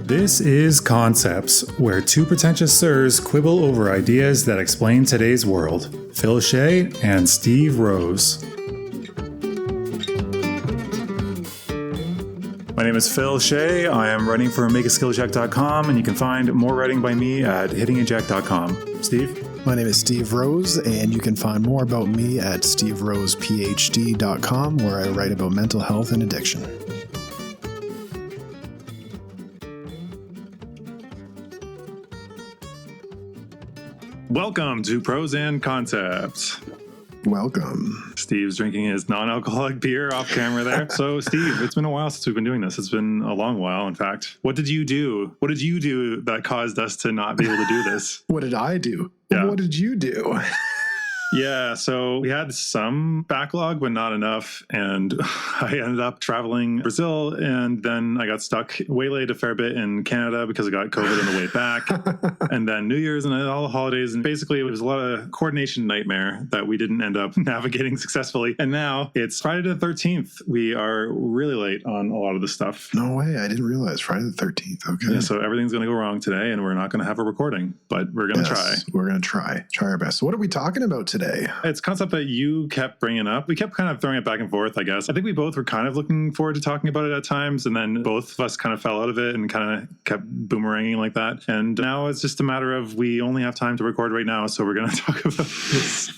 This is Concepts, where two pretentious sirs quibble over ideas that explain today's world. Phil Shea and Steve Rose. My name is Phil Shea. I am writing for makeaskillcheck.com, and you can find more writing by me at hittingeject.com. Steve? My name is Steve Rose, and you can find more about me at steverosephd.com, where I write about mental health and addiction. Welcome to Pros and Concepts. Welcome. Steve's drinking his non-alcoholic beer off camera there. So, Steve, it's been a while since we've been doing this. It's been a long while, in fact. What did you do? What did you do that caused us to not be able to do this? What did I do? Yeah. What did you do? Yeah, so we had some backlog, but not enough. And I ended up traveling Brazil, and then I got stuck, waylaid a fair bit in Canada because I got COVID on the way back. And then New Year's and all the holidays. And basically, it was a lot of coordination nightmare that we didn't end up navigating successfully. And now it's Friday the 13th. We are really late on a lot of the stuff. No way. I didn't realize Friday the 13th. Okay. Yeah, so everything's going to go wrong today, and we're not going to have a recording, but we're going to try. We're going to try our best. So what are we talking about today? It's a concept that you kept bringing up. We kept kind of throwing it back and forth, I guess. I think we both were kind of looking forward to talking about it at times, and then both of us kind of fell out of it and kind of kept boomeranging like that. And now it's just a matter of we only have time to record right now, so we're going to talk about this.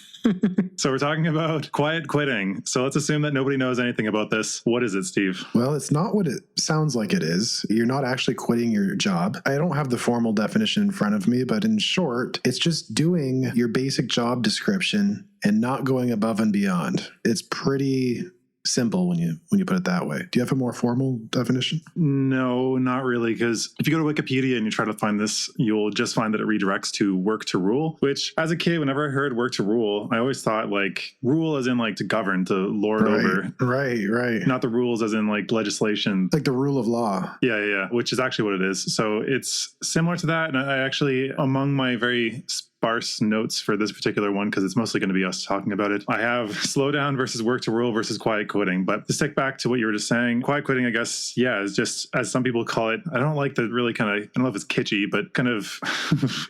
So we're talking about quiet quitting. So let's assume that nobody knows anything about this. What is it, Steve? Well, it's not what it sounds like it is. You're not actually quitting your job. I don't have the formal definition in front of me, but in short, it's just doing your basic job description and not going above and beyond. It's pretty simple when you put it that way. Do you have a more formal definition? No, not really, because if you go to Wikipedia and you try to find this, you'll just find that it redirects to work to rule, which as a kid, whenever I heard work to rule, I always thought like rule as in like to govern, to lord over. Right. Not the rules as in like legislation. Like the rule of law. Yeah, which is actually what it is. So it's similar to that. And I actually, among my very sparse notes for this particular one, because it's mostly going to be us talking about it, I have slow down versus work to rule versus quiet quitting. But to stick back to what you were just saying, quiet quitting, I guess, yeah, is just, as some people call it, I don't like the really kind of, I don't know if it's kitschy, but kind of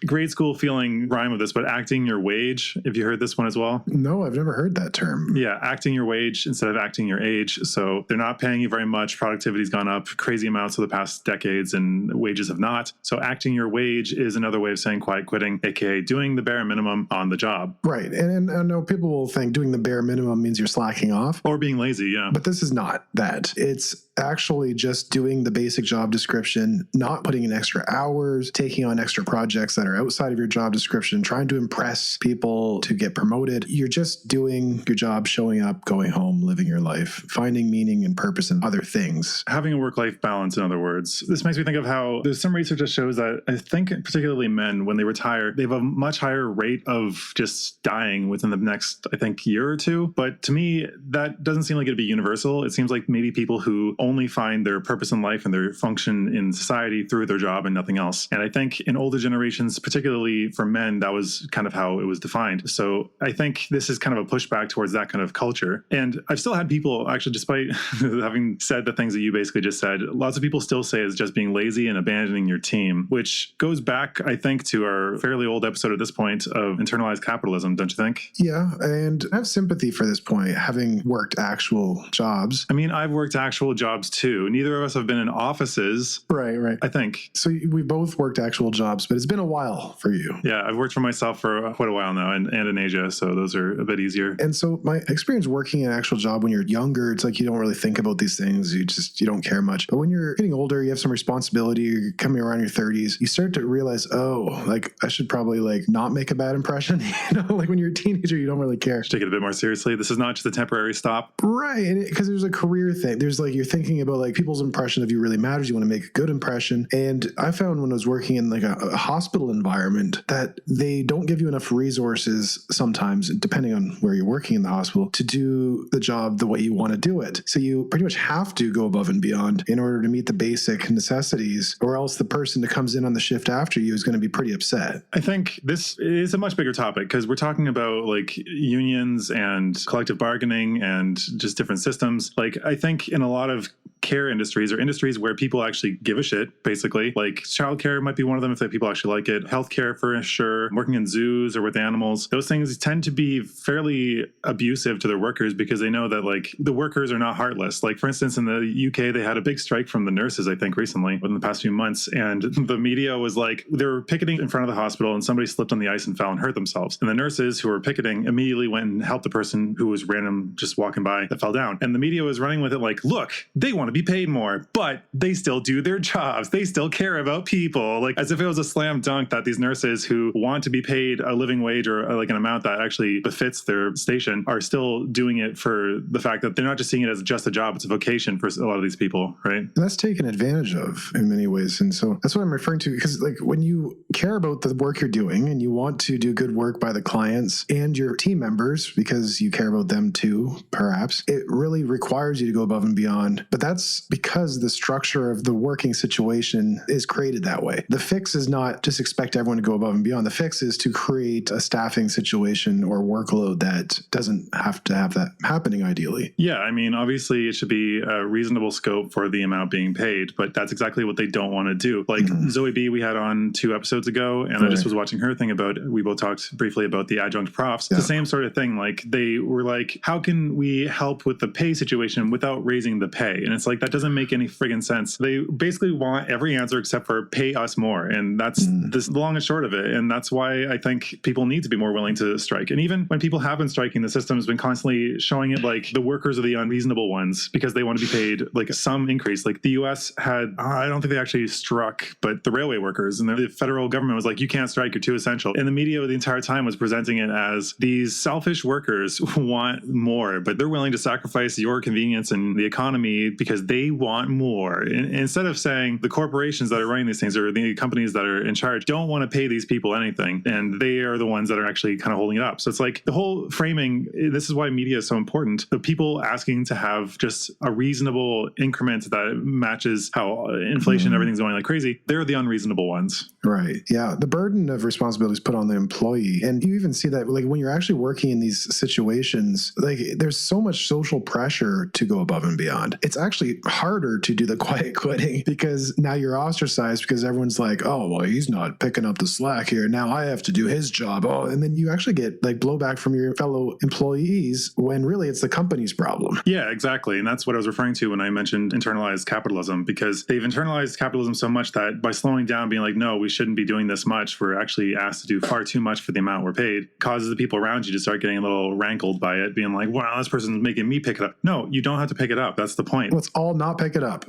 grade school feeling rhyme of this, but acting your wage. Have you heard this one as well? No, I've never heard that term. Yeah, acting your wage instead of acting your age. So they're not paying you very much. Productivity's gone up crazy amounts over the past decades and wages have not. So acting your wage is another way of saying quiet quitting, aka doing the bare minimum on the job. Right. And I know people will think doing the bare minimum means you're slacking off. Or being lazy, yeah. But this is not that. It's actually just doing the basic job description, not putting in extra hours, taking on extra projects that are outside of your job description, trying to impress people to get promoted. You're just doing your job, showing up, going home, living your life, finding meaning and purpose in other things. Having a work-life balance, in other words. This makes me think of how there's some research that shows that I think particularly men, when they retire, they have a much higher rate of just dying within the next, I think, year or two. But to me, that doesn't seem like it'd be universal. It seems like maybe people who only find their purpose in life and their function in society through their job and nothing else. And I think in older generations, particularly for men, that was kind of how it was defined. So I think this is kind of a pushback towards that kind of culture. And I've still had people, actually, despite having said the things that you basically just said, lots of people still say it's just being lazy and abandoning your team, which goes back, I think, to our fairly old episode at this point of internalized capitalism, don't you think? Yeah, and I have sympathy for this point, having worked actual jobs. I mean, I've worked actual jobs too. Neither of us have been in offices. Right. I think. So we both worked actual jobs, but it's been a while for you. Yeah, I've worked for myself for quite a while now and in Asia, so those are a bit easier. And so my experience working an actual job when you're younger, it's like you don't really think about these things. You don't care much. But when you're getting older, you have some responsibility, you're coming around your 30s, you start to realize, oh, like I should probably like not make a bad impression. Like when you're a teenager, you don't really care. Take it a bit more seriously. This is not just a temporary stop. Right. Because there's a career thing. There's like, you're thinking thinking about like people's impression of you really matters. You want to make a good impression. And I found when I was working in like a hospital environment that they don't give you enough resources sometimes, depending on where you're working in the hospital, to do the job the way you want to do it. So you pretty much have to go above and beyond in order to meet the basic necessities, or else the person that comes in on the shift after you is going to be pretty upset. I think this is a much bigger topic because we're talking about like unions and collective bargaining and just different systems. Like I think in a lot of care industries or industries where people actually give a shit, basically, like childcare might be one of them if the people actually like it. Healthcare for sure. Working in zoos or with animals, those things tend to be fairly abusive to their workers because they know that like the workers are not heartless. Like for instance, in the UK, they had a big strike from the nurses, I think recently within the past few months. And the media was like, they were picketing in front of the hospital and somebody slipped on the ice and fell and hurt themselves. And the nurses who were picketing immediately went and helped the person who was random just walking by that fell down. And the media was running with it like, look, they want to be paid more, but they still do their jobs. They still care about people. Like as if it was a slam dunk that these nurses who want to be paid a living wage or like an amount that actually befits their station are still doing it for the fact that they're not just seeing it as just a job, it's a vocation for a lot of these people, right? And that's taken advantage of in many ways. And so that's what I'm referring to, because like when you care about the work you're doing and you want to do good work by the clients and your team members, because you care about them too, perhaps, it really requires you to go above and beyond. But that's because the structure of the working situation is created that way. The fix is not just expect everyone to go above and beyond. The fix is to create a staffing situation or workload that doesn't have to have that happening ideally. Yeah, I mean, obviously it should be a reasonable scope for the amount being paid, but that's exactly what they don't want to do. Like Zoe B, we had on 2 episodes ago, and I just was watching her thing about, we both talked briefly about the adjunct profs. It's the same sort of thing. Like they were like, how can we help with the pay situation without raising the pay? And it's like, that doesn't make any friggin' sense. They basically want every answer except for pay us more. And that's the long and short of it. And that's why I think people need to be more willing to strike. And even when people have been striking, the system has been constantly showing it like the workers are the unreasonable ones because they want to be paid like some increase. Like the US had, I don't think they actually struck, but the railway workers, and the federal government was like, you can't strike, you're too essential. And the media the entire time was presenting it as these selfish workers want more, but they're willing to sacrifice your convenience and the economy because they want more. And instead of saying the corporations that are running these things or the companies that are in charge don't want to pay these people anything, and they are the ones that are actually kind of holding it up. So it's like the whole framing, this is why media is so important. The people asking to have just a reasonable increment that matches how inflation and everything's going like crazy, they're the unreasonable ones. Right. Yeah. The burden of responsibility is put on the employee. And you even see that like when you're actually working in these situations, like there's so much social pressure to go above and beyond. It's actually harder to do the quiet quitting because now you're ostracized because everyone's like, oh, well, he's not picking up the slack here. Now I have to do his job. Oh, and then you actually get like blowback from your fellow employees when really it's the company's problem. Yeah, exactly. And that's what I was referring to when I mentioned internalized capitalism, because they've internalized capitalism so much that by slowing down, being like, no, we shouldn't be doing this much, we're actually asked to do far too much for the amount we're paid, causes the people around you to start getting a little rankled by it, being like, wow, this person's making me pick it up. No, you don't have to pick it up. That's the point. Let's all not pick it up.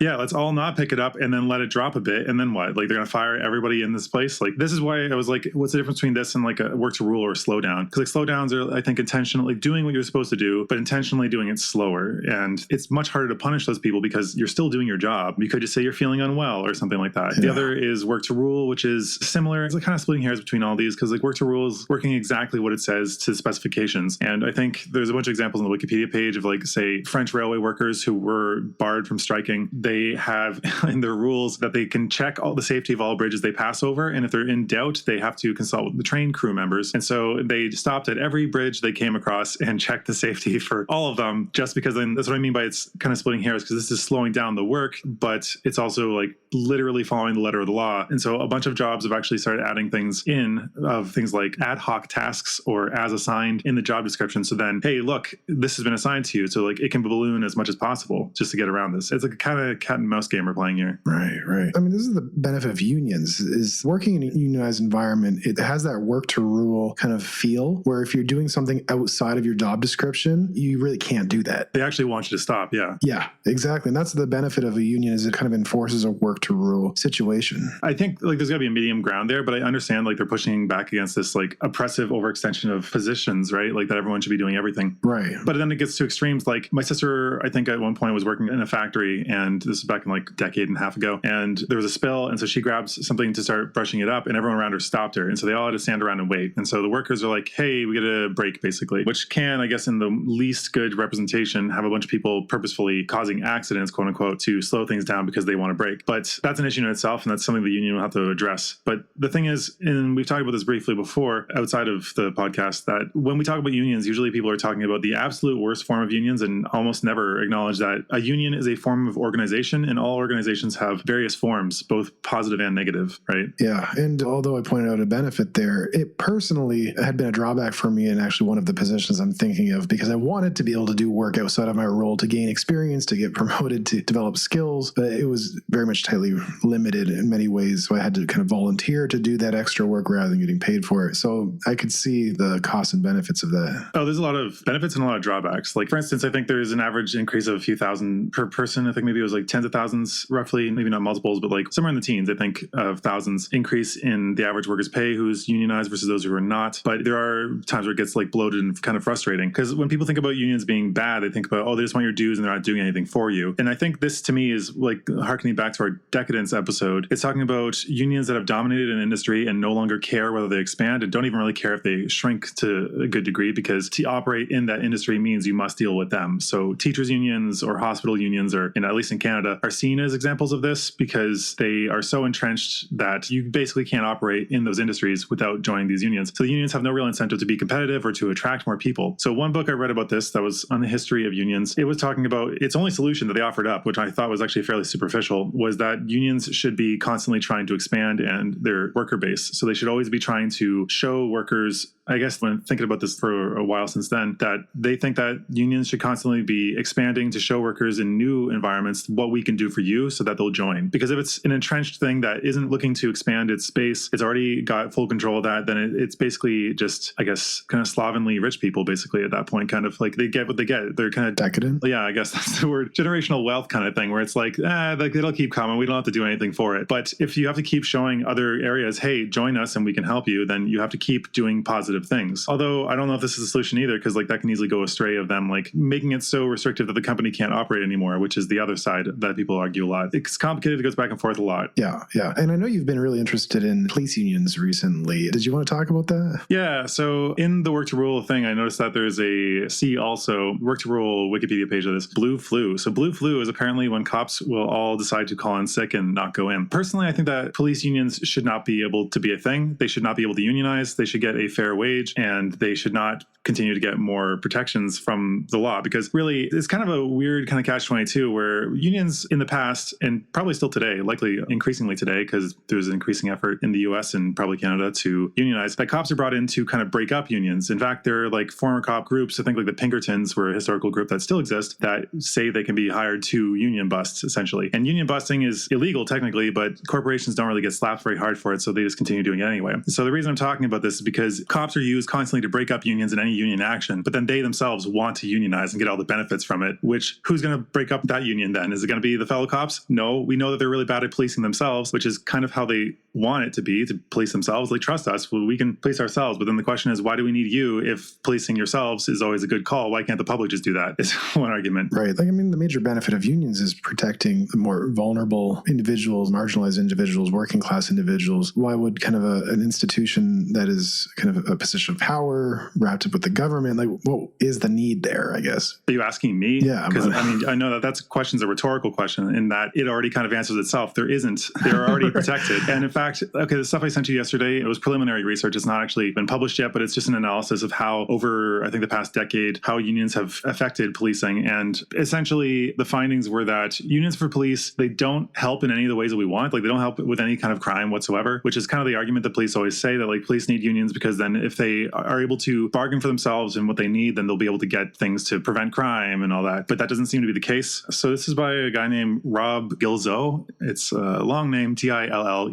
Yeah, let's all not pick it up and then let it drop a bit. And then what? Like they're going to fire everybody in this place? Like this is why I was like, what's the difference between this and like a work to rule or a slowdown? Because like slowdowns are, I think, intentionally doing what you're supposed to do, but intentionally doing it slower. And it's much harder to punish those people because you're still doing your job. You could just say you're feeling unwell or something like that. Yeah. The other is work to rule, which is similar. It's like kind of splitting hairs between all these because like work to rule is working exactly what it says to specifications. And I think there's a bunch of examples on the Wikipedia page of like, say, French railway workers who were barred from striking. They have in their rules that they can check all the safety of all bridges they pass over. And if they're in doubt, they have to consult with the train crew members. And so they stopped at every bridge they came across and checked the safety for all of them, just because then that's what I mean by it's kind of splitting hairs, because this is slowing down the work, but it's also like literally following the letter of the law. And so a bunch of jobs have actually started adding things in of things like ad hoc tasks or as assigned in the job description. So then, hey, look, this has been assigned to you. So like it can balloon as much as possible just to get around this. It's like a kind of cat and mouse game we're playing here. Right, right. I mean, this is the benefit of unions is working in a unionized environment. It has that work to rule kind of feel where if you're doing something outside of your job description, you really can't do that. They actually want you to stop. Yeah. Yeah, exactly. And that's the benefit of a union is it kind of enforces a work to rule situation. I think like there's got to be a medium ground there, but I understand like they're pushing back against this like oppressive overextension of positions, right? Like that everyone should be doing everything. Right. But then it gets to extremes. Like my sister, I think at one point was working in a factory, and this was back in like a decade and a half ago, and there was a spill, and so she grabs something to start brushing it up, and everyone around her stopped her, and so they all had to stand around and wait. And so the workers are like, hey, we get a break, basically, which can, I guess, in the least good representation, have a bunch of people purposefully causing accidents, quote unquote, to slow things down because they want a break. But that's an issue in itself, and that's something the union will have to address. But the thing is, and we've talked about this briefly before outside of the podcast, that when we talk about unions, usually people are talking about the absolute worst form of unions and almost never acknowledge that a union is a form of organization, and all organizations have various forms, both positive and negative, right? Yeah. And although I pointed out a benefit there, it personally had been a drawback for me in actually one of the positions I'm thinking of, because I wanted to be able to do work outside of my role to gain experience, to get promoted, to develop skills. But it was very much tightly limited in many ways. So I had to kind of volunteer to do that extra work rather than getting paid for it. So I could see the costs and benefits of that. Oh, there's a lot of benefits and a lot of drawbacks. Like, for instance, I think there's an average increase of a few thousand per person. I think maybe it was like tens of thousands, roughly, maybe not multiples, but like somewhere in the teens, I think, of thousands increase in the average worker's pay who's unionized versus those who are not. But there are times where it gets like bloated and kind of frustrating, because when people think about unions being bad, they think about, oh, they just want your dues and they're not doing anything for you. And I think this, to me, is like harkening back to our decadence episode. It's talking about unions that have dominated an industry and no longer care whether they expand, and don't even really care if they shrink to a good degree, because to operate in that industry means you must deal with them. So teachers unions or hospital unions, or at least in Canada, are seen as examples of this because they are so entrenched that you basically can't operate in those industries without joining these unions. So the unions have no real incentive to be competitive or to attract more people. So one book I read about this that was on the history of unions, it was talking about its only solution that they offered up, which I thought was actually fairly superficial, was that unions should be constantly trying to expand and their worker base. So they should always be trying to show workers, I guess when thinking about this for a while since then, that they think that unions should constantly be expanding to show workers in new environments what we can do for you so that they'll join. Because if it's an entrenched thing that isn't looking to expand its space, it's already got full control of that, then it's basically just, I guess, kind of slovenly rich people, basically, at that point. Kind of like they get what they get. They're kind of decadent. Yeah, I guess that's the word. Generational wealth kind of thing, where it's like, it'll keep coming. We don't have to do anything for it. But if you have to keep showing other areas, hey, join us and we can help you, then you have to keep doing positive things. Although I don't know if this is a solution either, because like that can easily go astray of them like making it so restrictive that the company can't operate anymore, which is the other side that people argue a lot. It's complicated. It goes back and forth a lot. Yeah. And I know you've been really interested in police unions recently. Did you want to talk about that? Yeah. So in the Work to Rule thing, I noticed that there's a see also Work to Rule Wikipedia page of this blue flu. So blue flu is apparently when cops will all decide to call in sick and not go in. Personally, I think that police unions should not be able to be a thing. They should not be able to unionize. They should get a fair wage, and they should not continue to get more protections from the law, because really it's kind of a weird kind of catch-22 where unions in the past, and probably still today, likely increasingly today, because there's an increasing effort in the US and probably Canada to unionize, that cops are brought in to kind of break up unions. In fact, there are like former cop groups, I think like the Pinkertons were a historical group that still exists, that say they can be hired to union bust, essentially. And union busting is illegal technically, but corporations don't really get slapped very hard for it, so they just continue doing it anyway. So the reason I'm talking about this is because cops are used constantly to break up unions in any union action, but then they themselves want to unionize and get all the benefits from it, which who's going to break up that union then? Is it going to be the fellow cops? No, we know that they're really bad at policing themselves, which is kind of how they want it to be, to police themselves. They trust us. Well, we can police ourselves. But then the question is, why do we need you if policing yourselves is always a good call? Why can't the public just do that? Is one argument. Right. Like, I mean, the major benefit of unions is protecting the more vulnerable individuals, marginalized individuals, working class individuals. Why would kind of an institution that is kind of a position of power wrapped up with the government, like what is the need there, I guess? Are you asking me? Yeah. Because I mean, I know that that's a rhetorical question in that it already kind of answers itself. There isn't. They're already protected. And in fact, okay, the stuff I sent you yesterday, it was preliminary research. It's not actually been published yet, but it's just an analysis of how over, I think, the past decade, how unions have affected policing. And essentially, the findings were that unions for police, they don't help in any of the ways that we want. Like, they don't help with any kind of crime whatsoever, which is kind of the argument that police always say, that like police need unions because then if they are able to bargain for themselves and what they need, then they'll be able to get things to prevent crime and all that. But that doesn't seem to be the case. So this is by a guy named Rob Gilzo. It's a long name, Tillezeau,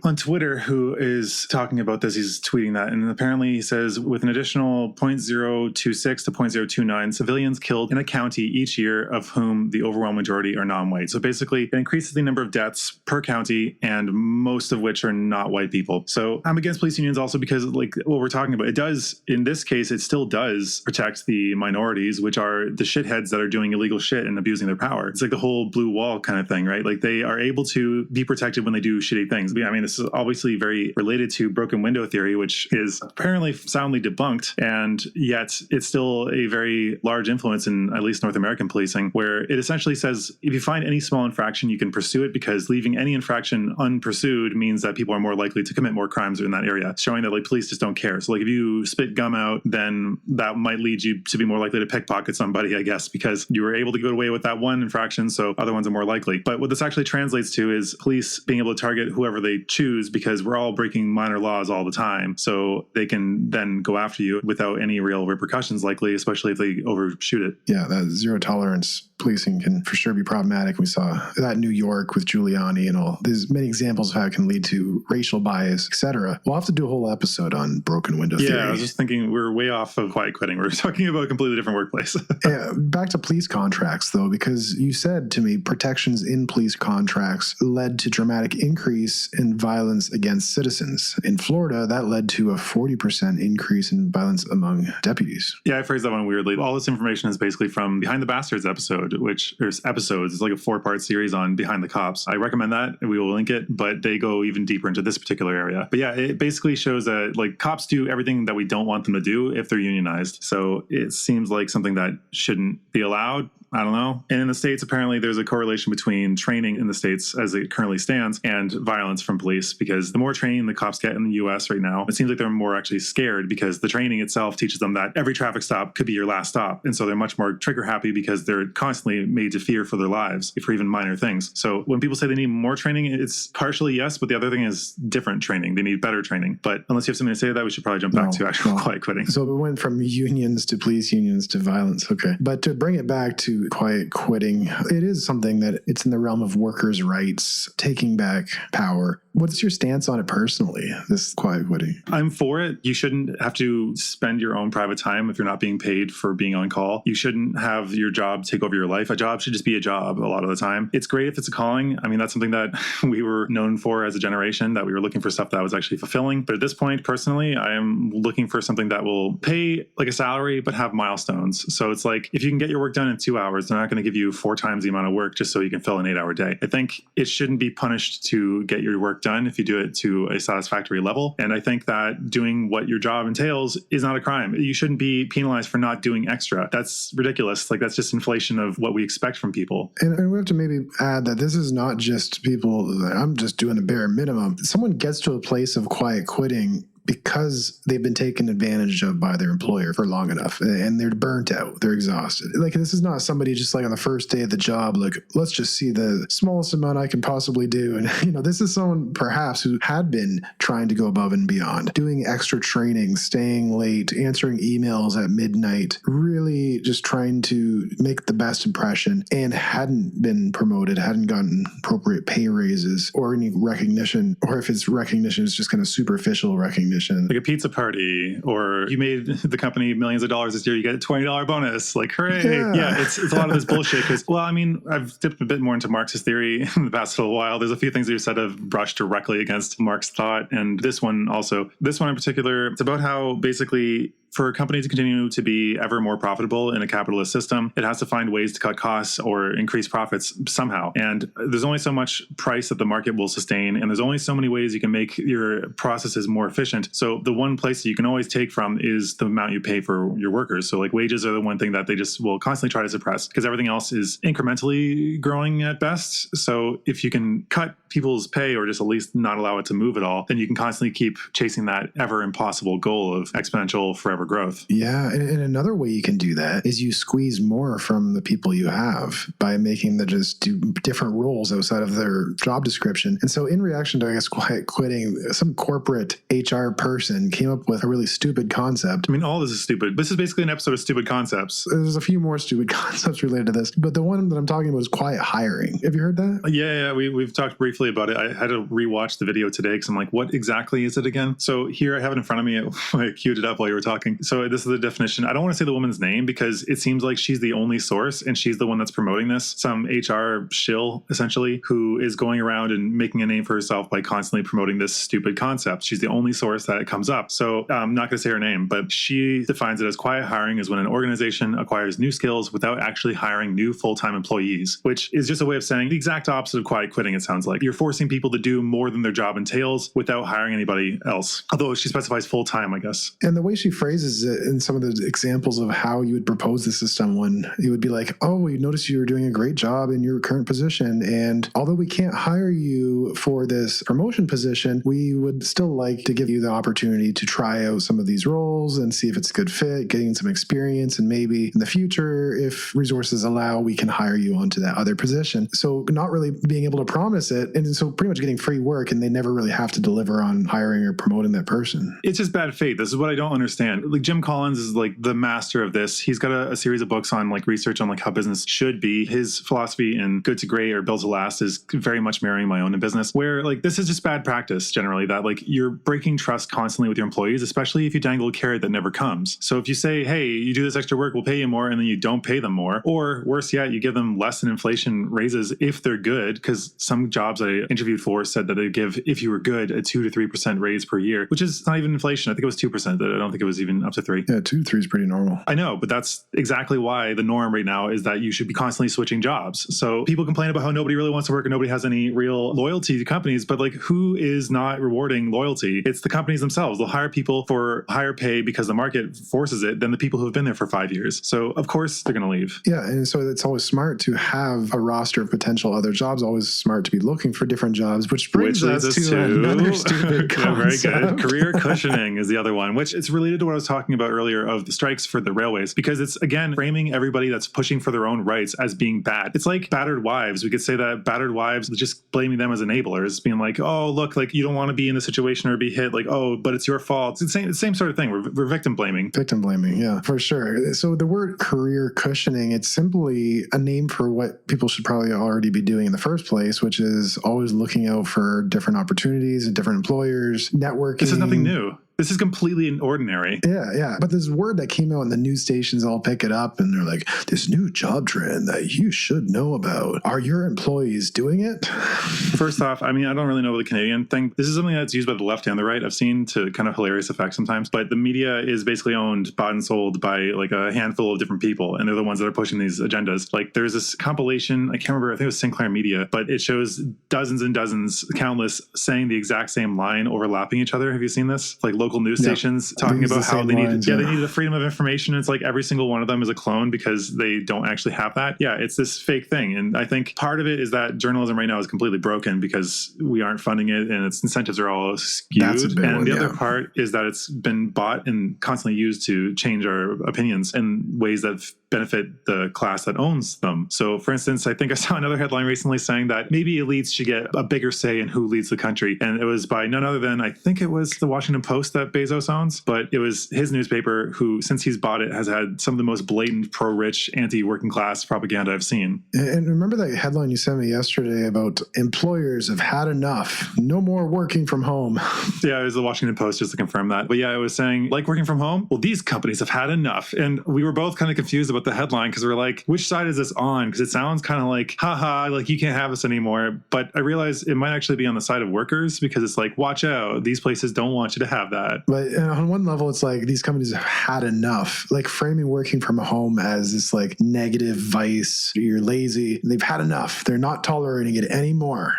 on Twitter, who is talking about this. He's tweeting that. And apparently he says, with an additional 0.026 to 0.029 civilians killed in a county each year, of whom the overwhelming majority are non-white. So basically it increases the number of deaths per county, and most of which are not white people. So I'm against police unions also because, like what we're talking about, it does, in this case, it still does protect the minorities, which are the shitheads heads that are doing illegal shit and abusing their power. It's like the whole blue wall kind of thing, right? Like they are able to be protected when they do shitty things. I mean, this is obviously very related to broken window theory, which is apparently soundly debunked, and yet it's still a very large influence in at least North American policing, where it essentially says if you find any small infraction, you can pursue it, because leaving any infraction unpursued means that people are more likely to commit more crimes in that area, showing that like police just don't care. So like if you spit gum out, then that might lead you to be more likely to pickpocket somebody, I guess, because you were able to get away with that one infraction, so other ones are more likely. But what this actually translates to is police being able to target whoever they choose, because we're all breaking minor laws all the time. So they can then go after you without any real repercussions, likely, especially if they overshoot it. Yeah, that zero tolerance policing can for sure be problematic. We saw that in New York with Giuliani and all. There's many examples of how it can lead to racial bias, etc. We'll have to do a whole episode on broken window theory. Yeah, I was just thinking we're way off of quiet quitting. We're talking about a completely different workplace. Yeah, back to police contracts, though, because you said to me protections in police contracts led to dramatic increase in violence against citizens. In Florida, that led to a 40% increase in violence among deputies. Yeah, I phrased that one weirdly. All this information is basically from Behind the Bastards episode, which there's episodes. It's like a 4-part series on Behind the Cops. I recommend that, and we will link it, but they go even deeper into this particular area. But yeah, it basically shows that like cops do everything that we don't want them to do if they're unionized. So it seems like something that shouldn't be allowed. I don't know. And in the States, apparently there's a correlation between training in the States as it currently stands and violence from police, because the more training the cops get in the US right now, it seems like they're more actually scared, because the training itself teaches them that every traffic stop could be your last stop. And so they're much more trigger happy because they're constantly made to fear for their lives for even minor things. So when people say they need more training, it's partially yes, but the other thing is different training. They need better training. But unless you have something to say to that, we should probably jump back to actual quiet quitting. So it went from unions to police unions to violence. Okay. But to bring it back to quiet quitting, it is something that it's in the realm of workers' rights, taking back power. What's your stance on it personally, this quiet quitting? I'm for it. You shouldn't have to spend your own private time if you're not being paid for being on call. You shouldn't have your job take over your life. A job should just be a job a lot of the time. It's great if it's a calling. I mean, that's something that we were known for as a generation, that we were looking for stuff that was actually fulfilling. But at this point, personally, I am looking for something that will pay like a salary, but have milestones. So it's like, if you can get your work done in 2 hours, they're not going to give you 4 times the amount of work just so you can fill an 8-hour day. I think it shouldn't be punished to get your work done if you do it to a satisfactory level. And I think that doing what your job entails is not a crime. You shouldn't be penalized for not doing extra. That's ridiculous. Like, that's just inflation of what we expect from people. And we have to maybe add that this is not just people that I'm just doing a bare minimum. Someone gets to a place of quiet quitting because they've been taken advantage of by their employer for long enough, and they're burnt out, they're exhausted. Like, this is not somebody just like on the first day of the job, like, let's just see the smallest amount I can possibly do. And, this is someone perhaps who had been trying to go above and beyond, doing extra training, staying late, answering emails at midnight, really just trying to make the best impression, and hadn't been promoted, hadn't gotten appropriate pay raises or any recognition, or if it's recognition, it's just kind of superficial recognition. Like a pizza party, or you made the company millions of dollars this year, you get a $20 bonus. Like, hooray. Yeah, it's a lot of this bullshit. Because, well, I mean, I've dipped a bit more into Marxist theory in the past little while. There's a few things that you said have brushed directly against Marx thought. And this one also. This one in particular, it's about how basically for a company to continue to be ever more profitable in a capitalist system, it has to find ways to cut costs or increase profits somehow. And there's only so much price that the market will sustain, and there's only so many ways you can make your processes more efficient. So the one place that you can always take from is the amount you pay for your workers. So like wages are the one thing that they just will constantly try to suppress, because everything else is incrementally growing at best. So if you can cut people's pay, or just at least not allow it to move at all, then you can constantly keep chasing that ever impossible goal of exponential forever growth. Yeah. And another way you can do that is you squeeze more from the people you have by making them just do different roles outside of their job description. And so in reaction to, I guess, quiet quitting, some corporate HR person came up with a really stupid concept. I mean, all this is stupid. This is basically an episode of stupid concepts. There's a few more stupid concepts related to this, but the one that I'm talking about is quiet hiring. Have you heard that? Yeah, we've talked briefly briefly about it. I had to rewatch the video today because I'm like, what exactly is it again? So here I have it in front of me. I queued it up while you were talking. So this is the definition. I don't want to say the woman's name because it seems like she's the only source and she's the one that's promoting this. Some HR shill, essentially, who is going around and making a name for herself by constantly promoting this stupid concept. She's the only source that it comes up. So I'm not going to say her name, but she defines it as quiet hiring is when an organization acquires new skills without actually hiring new full-time employees, which is just a way of saying the exact opposite of quiet quitting, it sounds like. You're forcing people to do more than their job entails without hiring anybody else. Although she specifies full-time, I guess. And the way she phrases it in some of the examples of how you would propose this to someone, it would be like, oh, we noticed you were doing a great job in your current position. And although we can't hire you for this promotion position, we would still like to give you the opportunity to try out some of these roles and see if it's a good fit, getting some experience. And maybe in the future, if resources allow, we can hire you onto that other position. So not really being able to promise it. And so pretty much getting free work and they never really have to deliver on hiring or promoting that person. It's just bad faith. This is what I don't understand. Like Jim Collins is like the master of this. He's got a series of books on like research on like how business should be. His philosophy in Good to Great or Built to Last is very much mirroring my own in business, where like this is just bad practice generally, that like you're breaking trust constantly with your employees, especially if you dangle a carrot that never comes. So if you say, hey, you do this extra work, we'll pay you more, and then you don't pay them more, or worse yet, you give them less than inflation raises if they're good, because some jobs I interviewed for said that they give, if you were good, a 2 to 3% raise per year, which is not even inflation. I think it was 2%. I don't think it was even up to 3. Yeah, 2 to 3 is pretty normal. I know, but that's exactly why the norm right now is that you should be constantly switching jobs. So people complain about how nobody really wants to work and nobody has any real loyalty to companies, but like who is not rewarding loyalty? It's the companies themselves. They'll hire people for higher pay because the market forces it than the people who have been there for 5 years. So of course they're going to leave. Yeah, and so it's always smart to have a roster of potential other jobs, always smart to be looking for different jobs, which brings us to another stupid concept. Yeah, very good. Career cushioning is the other one, which it's related to what I was talking about earlier of the strikes for the railways, because it's, again, framing everybody that's pushing for their own rights as being bad. It's like battered wives. We could say that battered wives, just blaming them as enablers, being like, oh, look, like you don't want to be in this situation or be hit, like, oh, but it's your fault. It's the same sort of thing. We're victim blaming. Victim blaming, yeah, for sure. So the word career cushioning, it's simply a name for what people should probably already be doing in the first place, which is always looking out for different opportunities and different employers, networking. This is nothing new. This is completely ordinary. Yeah. But this word that came out and the news stations all pick it up and they're like, this new job trend that you should know about. Are your employees doing it? First off, I mean, I don't really know the Canadian thing. This is something that's used by the left and the right. I've seen to kind of hilarious effect sometimes. But the media is basically owned, bought and sold by like a handful of different people. And they're the ones that are pushing these agendas. Like there's this compilation, I can't remember, I think it was Sinclair Media, but it shows dozens and dozens, countless, saying the exact same line overlapping each other. Have you seen this? Like local news stations talking about how they need they need the freedom of information. It's like every single one of them is a clone because they don't actually have that. Yeah, it's this fake thing. And I think part of it is that journalism right now is completely broken because we aren't funding it and its incentives are all skewed. That's a big and one, the other part is that it's been bought and constantly used to change our opinions in ways that benefit the class that owns them. So for instance, I think I saw another headline recently saying that maybe elites should get a bigger say in who leads the country. And it was by none other than, I think it was the Washington Post that Bezos owns, but it was his newspaper who, since he's bought it, has had some of the most blatant pro-rich, anti-working class propaganda I've seen. And remember that headline you sent me yesterday about employers have had enough, no more working from home. Yeah, it was the Washington Post, just to confirm that. But yeah, it was saying, like working from home? Well, these companies have had enough. And we were both kind of confused about the headline because we're like, which side is this on? Because it sounds kind of like, haha, like you can't have us anymore. But I realized it might actually be on the side of workers because it's like, watch out, these places don't want you to have that. But on one level, it's like these companies have had enough, like framing working from home as this like negative vice, you're lazy. They've had enough. They're not tolerating it anymore.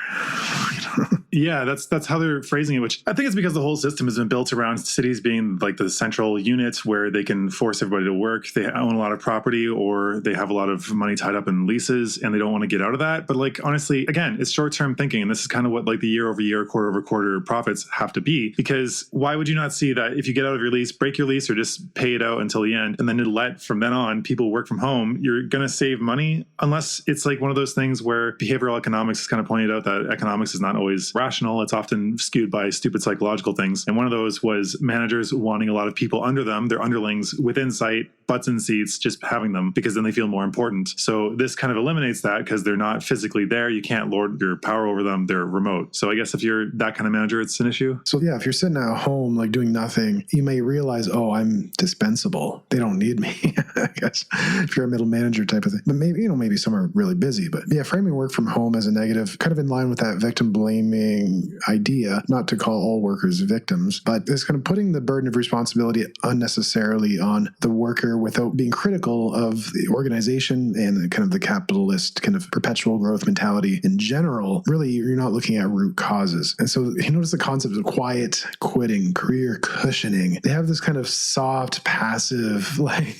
Yeah, that's how they're phrasing it, which I think it's because the whole system has been built around cities being like the central unit where they can force everybody to work. They own a lot of property or they have a lot of money tied up in leases and they don't want to get out of that. But like, honestly, again, it's short-term thinking. And this is kind of what like the year-over-year, quarter-over-quarter profits have to be, because why would you not see that if you get out of your lease, break your lease or just pay it out until the end and then let from then on people work from home, you're going to save money, unless it's like one of those things where behavioral economics has kind of pointed out that economics is not always rational. It's often skewed by stupid psychological things. And one of those was managers wanting a lot of people under them, their underlings, within sight, butts in seats, just having them, because then they feel more important. So this kind of eliminates that because they're not physically there. You can't lord your power over them. They're remote. So I guess if you're that kind of manager, it's an issue. So yeah, if you're sitting at home, like doing nothing, you may realize, oh, I'm dispensable. They don't need me, I guess, if you're a middle manager type of thing. But maybe, maybe some are really busy. But yeah, framing work from home as a negative, kind of in line with that victim blaming idea, not to call all workers victims, but it's kind of putting the burden of responsibility unnecessarily on the worker without being critical of the organization and kind of the capitalist kind of perpetual growth mentality in general. Really, you're not looking at root causes. And so you notice the concept of quiet quitting, career cushioning. They have this kind of soft, passive, like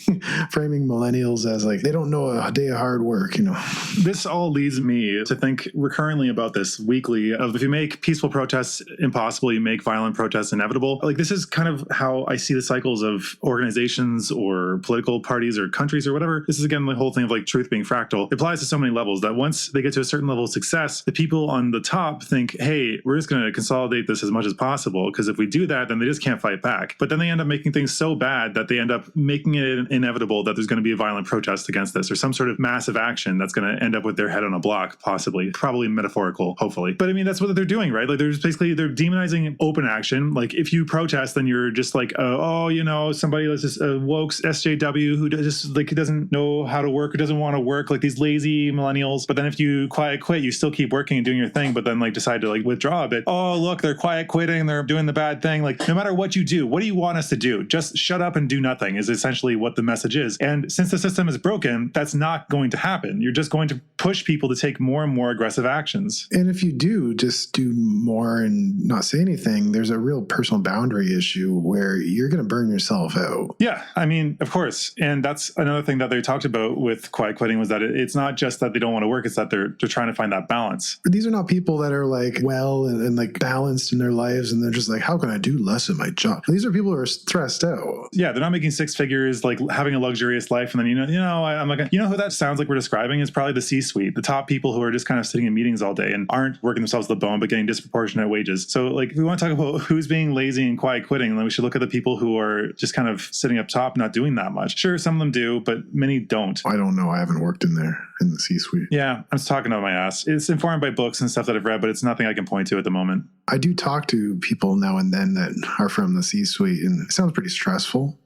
framing millennials as like, they don't know a day of hard work, This all leads me to think recurrently about this weekly of if you make peaceful protests impossible, you make violent protests inevitable. Like this is kind of how I see the cycles of organizations or political parties or countries or whatever. This is again the whole thing of like truth being fractal. It applies to so many levels that once they get to a certain level of success, the people on the top think, hey, we're just going to consolidate this as much as possible, because if we do that, then they just can't fight back. But then they end up making things so bad that they end up making it inevitable that there's going to be a violent protest against this or some sort of massive action that's going to end up with their head on a block, possibly, probably metaphorical, hopefully. But I mean, that's what they're doing, right? Like they're demonizing open action. Like if you protest, then you're just like, somebody that's just a woke SJW who just like doesn't know how to work or doesn't want to work, like these lazy millennials. But then if you quiet quit, you still keep working and doing your thing, but then like decide to like withdraw a bit. Oh, look, they're quiet quitting, they're doing the bad thing. Like no matter what you do, what do you want us to do? Just shut up and do nothing is essentially what the message is. And since the system is broken, that's not going to happen. You're just going to push people to take more and more aggressive actions. And if you do just do more and not say anything, there's a real personal boundary issue where you're going to burn yourself out. Yeah, I mean, of course. And that's another thing that they talked about with quiet quitting was that it's not just that they don't want to work, it's that they're trying to find that balance. But these are not people that are like well and like balanced in their lives and they're just like, how can I do less in my job? These are people who are stressed out. Yeah, they're not making six figures, like having a luxurious life. And then, I'm like, who that sounds like we're describing is probably the C-suite, the top people who are just kind of sitting in meetings all day and aren't working themselves to the bone, but getting disproportionate wages. So like, if we want to talk about who's being lazy and quiet quitting, then we should look at the people who are just kind of sitting up top, not doing that much. Sure, some of them do, but many don't. I don't know. I haven't worked in there in the C-suite. Yeah, I'm just talking out my ass. It's informed by books and stuff that I've read, but it's nothing I can point to at the moment. I do talk to people now and then that are from the C-suite, and it sounds pretty stressful.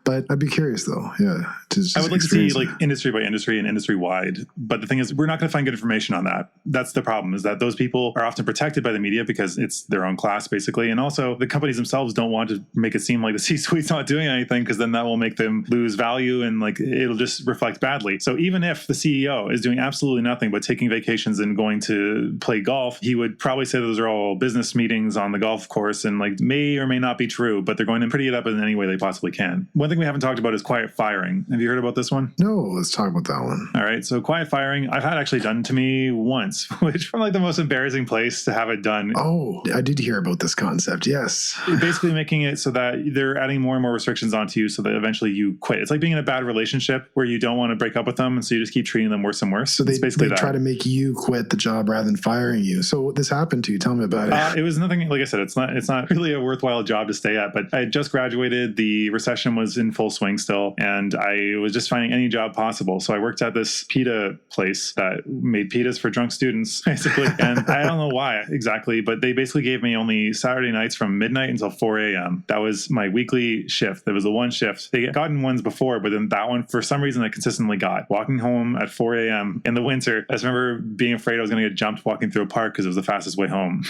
But I'd be curious though. Yeah. I would like to see like industry by industry and industry wide. But the thing is, we're not going to find good information on that. That's the problem, is that those people are often protected by the media because it's their own class basically. And also the companies themselves don't want to make it seem like the C-suite's not doing anything, because then that will make them lose value and like it'll just reflect badly. So even if the CEO is doing absolutely nothing but taking vacations and going to play golf, he would probably say those are all business meetings on the golf course and like may or may not be true, but they're going to pretty it up in any way they possibly can. One thing we haven't talked about is quiet firing. Have you heard about this one? No, let's talk about that one. All right. So quiet firing, I've had actually done to me once, which from like the most embarrassing place to have it done. Oh, I did hear about this concept. Yes. Basically making it so that they're adding more and more restrictions onto you so that eventually you quit. It's like being in a bad relationship where you don't want to break up with them. And so you just keep treating them worse and worse. So they try to make you quit the job rather than firing you. So this happened to you. Tell me about it. It was nothing, like I said, it's not really a worthwhile job to stay at, but I had just graduated. The recession was in full swing still, and I was just finding any job possible. So I worked at this pita place that made pitas for drunk students, basically. And I don't know why exactly, but they basically gave me only Saturday nights from midnight until 4 a.m. That was my weekly shift. There was the one shift. They had gotten ones before, but then that one, for some reason, I consistently got. Walking home at 4 a.m. in the winter, I just remember being afraid I was going to get jumped walking through a park because it was the fastest way home.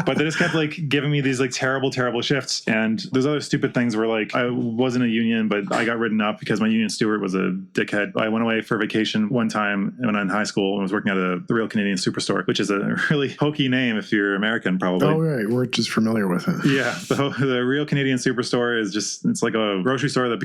But they just kept like giving me these like terrible shifts. And there's other stupid things where like I wasn't a union, but I got written up because my union steward was a dickhead. I went away for vacation one time when I was in high school and was working at the Real Canadian Superstore, which is a really hokey name if you're American, probably. Oh, right. We're just familiar with it. Yeah. The Real Canadian Superstore is just, it's like a grocery store that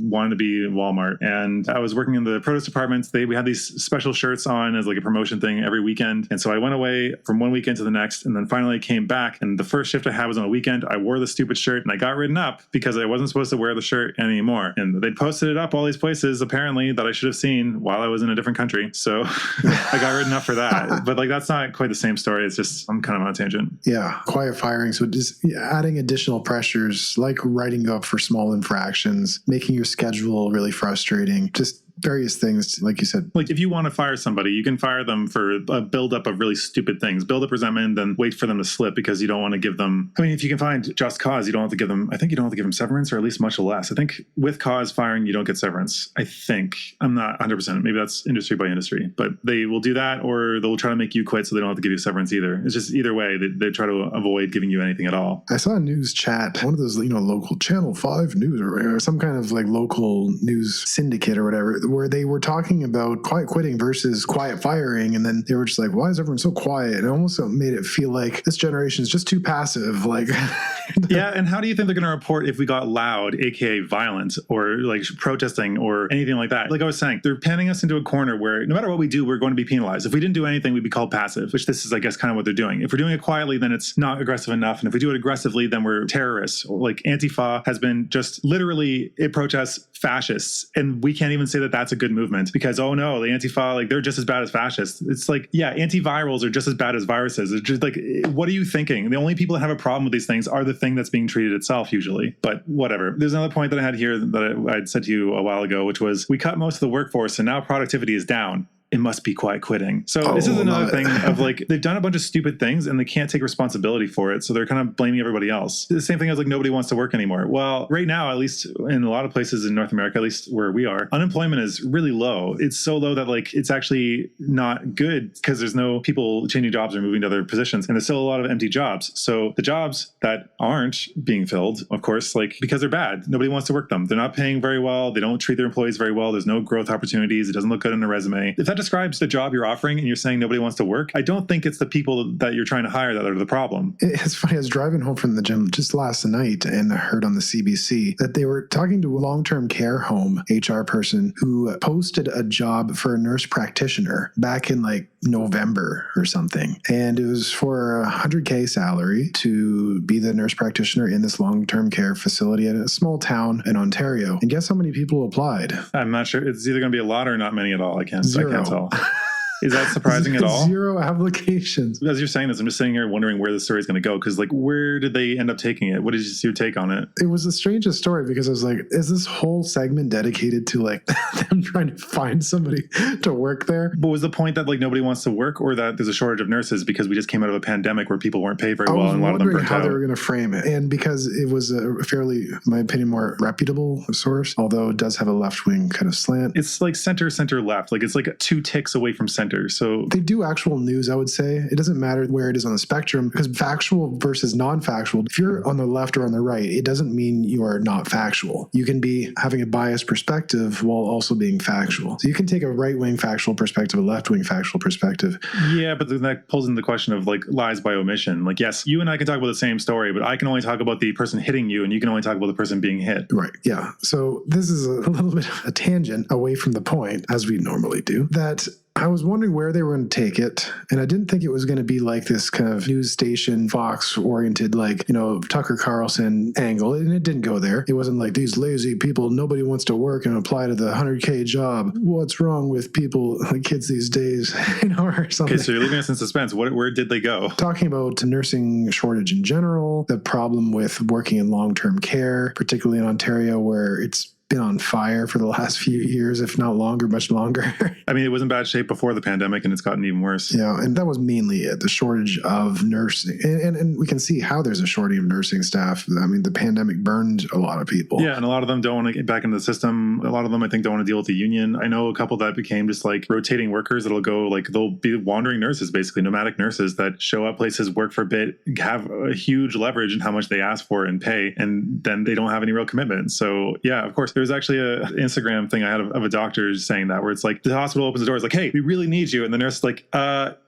wanted to be Walmart. And I was working in the produce departments. We had these special shirts on as like a promotion thing every weekend. And so I went away from one weekend to the next. And then finally finally came back, and the first shift I had was on a weekend. I wore the stupid shirt and I got written up because I wasn't supposed to wear the shirt anymore. And they posted it up all these places apparently that I should have seen while I was in a different country. So I got written up for that. But like, that's not quite the same story. It's just, I'm kind of on a tangent. Yeah. Quiet firing. So just adding additional pressures, like writing you up for small infractions, making your schedule really frustrating, just various things, like you said. Like if you want to fire somebody, you can fire them for a buildup of really stupid things, build up resentment, then wait for them to slip because you don't want to give them, I mean, if you can find just cause, you don't have to give them, I think you don't have to give them severance, or at least much less. I think with cause firing, you don't get severance. I think, I'm not 100%, maybe that's industry by industry, but they will do that, or they'll try to make you quit so they don't have to give you severance either. It's just either way, they try to avoid giving you anything at all. I saw a news chat, one of those, local Channel 5 news or some kind of like local news syndicate or whatever, where they were talking about quiet quitting versus quiet firing. And then they were just like, why is everyone so quiet? And it almost made it feel like this generation is just too passive. Like, yeah. And how do you think they're going to report if we got loud, aka violent, or like protesting or anything like that? Like I was saying, they're panning us into a corner where no matter what we do, we're going to be penalized. If we didn't do anything, we'd be called passive, which this is, I guess, kind of what they're doing. If we're doing it quietly, then it's not aggressive enough. And if we do it aggressively, then we're terrorists. Like Antifa has been just literally, it protests fascists. And we can't even say that that's a good movement because, oh no, the Antifa, like they're just as bad as fascists. It's like, yeah, antivirals are just as bad as viruses. It's just like, what are you thinking? The only people that have a problem with these things are the thing that's being treated itself usually, but whatever. There's another point that I had here that I'd said to you a while ago, which was we cut most of the workforce and now productivity is down. It must be quiet quitting. So this is another thing of like, they've done a bunch of stupid things and they can't take responsibility for it. So they're kind of blaming everybody else. The same thing as like, nobody wants to work anymore. Well, right now, at least in a lot of places in North America, at least where we are, unemployment is really low. It's so low that like, it's actually not good because there's no people changing jobs or moving to other positions. And there's still a lot of empty jobs. So the jobs that aren't being filled, of course, like because they're bad, nobody wants to work them. They're not paying very well. They don't treat their employees very well. There's no growth opportunities. It doesn't look good on a resume. If that describes the job you're offering and you're saying nobody wants to work, I don't think it's the people that you're trying to hire that are the problem. It's funny, I was driving home from the gym just last night and I heard on the CBC that they were talking to a long-term care home HR person who posted a job for a nurse practitioner back in like November or something. And it was for $100K salary to be the nurse practitioner in this long-term care facility at a small town in Ontario. And guess how many people applied? I'm not sure. It's either going to be a lot or not many at all. I can't tell. Is that surprising at all? 0 applications. As you're saying this, I'm just sitting here wondering where the story is going to go. Because like, where did they end up taking it? What is your take on it? It was the strangest story because I was like, is this whole segment dedicated to like them trying to find somebody to work there? But was the point that like nobody wants to work, or that there's a shortage of nurses because we just came out of a pandemic where people weren't paid very well and a lot of them burnt out? I was wondering how they were going to frame it. And because it was a fairly, in my opinion, more reputable source, although it does have a left-wing kind of slant. It's like center, left. Like it's like 2 ticks away from center. So they do actual news, I would say. It doesn't matter where it is on the spectrum because factual versus non-factual, if you're on the left or on the right, it doesn't mean you are not factual. You can be having a biased perspective while also being factual. So you can take a right-wing factual perspective, a left-wing factual perspective. Yeah, but then that pulls into the question of like lies by omission. Like, yes, you and I can talk about the same story, but I can only talk about the person hitting you and you can only talk about the person being hit. Right. Yeah. So this is a little bit of a tangent away from the point, as we normally do, that I was wondering where they were going to take it, and I didn't think it was going to be like this kind of news station, Fox-oriented, like, Tucker Carlson angle, and it didn't go there. It wasn't like these lazy people, nobody wants to work and apply to the 100K job. What's wrong with people, like kids these days, or something. Okay, so you're leaving us in suspense. Where did they go? Talking about nursing shortage in general, the problem with working in long-term care, particularly in Ontario, where it's been on fire for the last few years, if not longer, much longer. I mean, it was in bad shape before the pandemic and it's gotten even worse. Yeah, and that was mainly it, the shortage of nursing. And we can see how there's a shortage of nursing staff. I mean, the pandemic burned a lot of people. Yeah, and a lot of them don't want to get back into the system. A lot of them, I think, don't want to deal with the union. I know a couple that became just like rotating workers that'll go, like, they'll be wandering nurses, basically, nomadic nurses that show up places, work for a bit, have a huge leverage in how much they ask for and pay, and then they don't have any real commitment. So, yeah, of course, There's actually a Instagram thing I had of a doctor saying that, where it's like the hospital opens the doors like, hey, we really need you. And the nurse is like,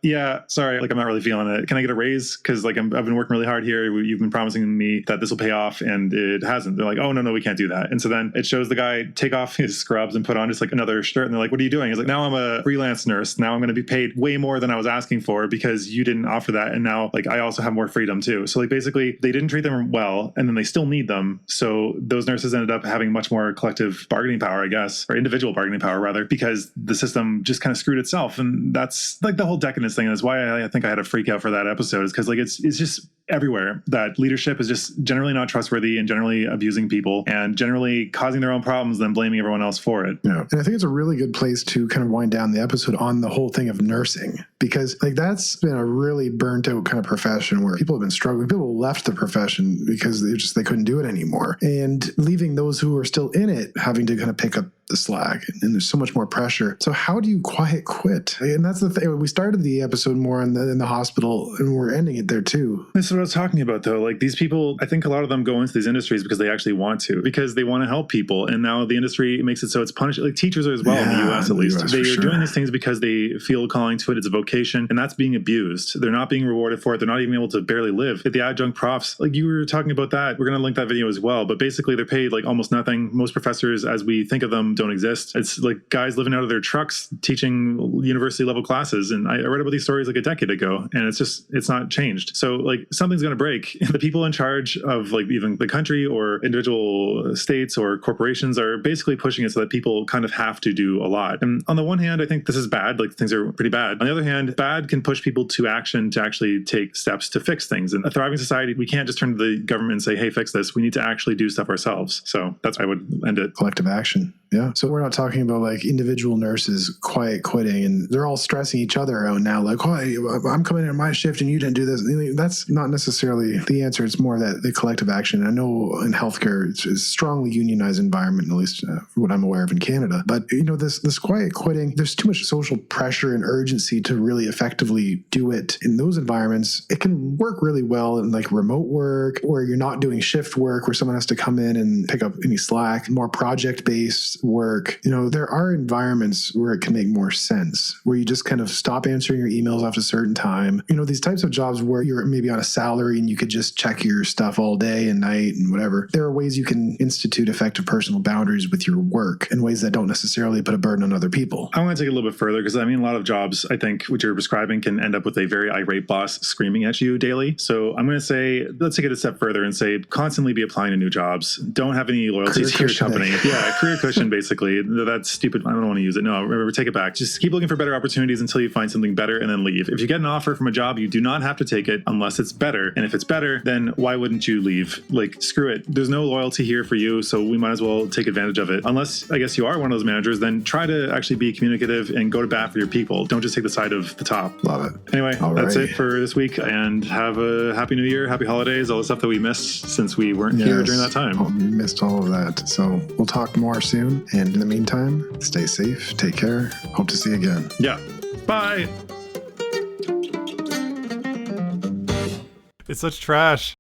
yeah, sorry, like I'm not really feeling it. Can I get a raise? Because like I've been working really hard here. You've been promising me that this will pay off, and it hasn't. They're like, oh, no, we can't do that. And so then it shows the guy take off his scrubs and put on just like another shirt. And they're like, what are you doing? He's like, now I'm a freelance nurse. Now I'm going to be paid way more than I was asking for because you didn't offer that. And now like I also have more freedom too. So like basically they didn't treat them well, and then they still need them. So those nurses ended up having much more collective bargaining power, I guess, or individual bargaining power rather, because the system just kind of screwed itself. And that's like the whole decadence thing. And that's why I think I had a freak out for that episode, is because like it's just everywhere that leadership is just generally not trustworthy and generally abusing people and generally causing their own problems, then blaming everyone else for it. Yeah. And I think it's a really good place to kind of wind down the episode on the whole thing of nursing, because like that's been a really burnt out kind of profession where people have been struggling. People left the profession because they couldn't do it anymore, and leaving those who are still in it having to kind of pick up the slack, and there's so much more pressure. So how do you quiet quit? And that's the thing. We started the episode more in the hospital, and we're ending it there too. This is what I was talking about though. Like these people, I think a lot of them go into these industries because they actually want to, because they want to help people. And now the industry makes it so it's punished. Like teachers are as well in the US at least. They are doing these things because they feel a calling to it. It's a vocation, and that's being abused. They're not being rewarded for it. They're not even able to barely live. The adjunct profs, like you were talking about that, we're going to link that video as well. But basically they're paid like almost nothing. Most professors as we think of them don't exist. It's like guys living out of their trucks teaching university level classes. And I read about these stories like a decade ago, and it's not changed. So like something's going to break. The people in charge of like even the country or individual states or corporations are basically pushing it so that people kind of have to do a lot. And on the one hand, I think this is bad. Like things are pretty bad. On the other hand, bad can push people to action to actually take steps to fix things. In a thriving society, we can't just turn to the government and say, hey, fix this. We need to actually do stuff ourselves. So that's how I would end it. Collective action. Yeah. So we're not talking about like individual nurses quiet quitting and they're all stressing each other out now. Like, oh, I'm coming in on my shift and you didn't do this. That's not necessarily the answer. It's more that the collective action. I know in healthcare, it's a strongly unionized environment, at least what I'm aware of in Canada. But, this quiet quitting, there's too much social pressure and urgency to really effectively do it in those environments. It can work really well in like remote work, where you're not doing shift work, where someone has to come in and pick up any slack, more project-based work. There are environments where it can make more sense, where you just kind of stop answering your emails after a certain time. These types of jobs where you're maybe on a salary and you could just check your stuff all day and night and whatever. There are ways you can institute effective personal boundaries with your work in ways that don't necessarily put a burden on other people. I want to take it a little bit further, because a lot of jobs, I think, what you're describing can end up with a very irate boss screaming at you daily. So I'm going to say, let's take it a step further and say, constantly be applying to new jobs. Don't have any loyalties to your company. Yeah, career cushion, basically. That's stupid. I don't want to use it. No, remember, take it back. Just keep looking for better opportunities until you find something better, and then leave. If you get an offer from a job, you do not have to take it unless it's better. And if it's better, then why wouldn't you leave? Like, screw it. There's no loyalty here for you, so we might as well take advantage of it. Unless, I guess, you are one of those managers, then try to actually be communicative and go to bat for your people. Don't just take the side of the top. Love it. Anyway, All that's right. it for this week, and have a happy new year, happy holidays, all the stuff that we missed since we weren't here during that time. Oh, we missed all of that. So we'll talk more soon. And in the meantime, stay safe, take care. Hope to see you again. Yeah. Bye. It's such trash.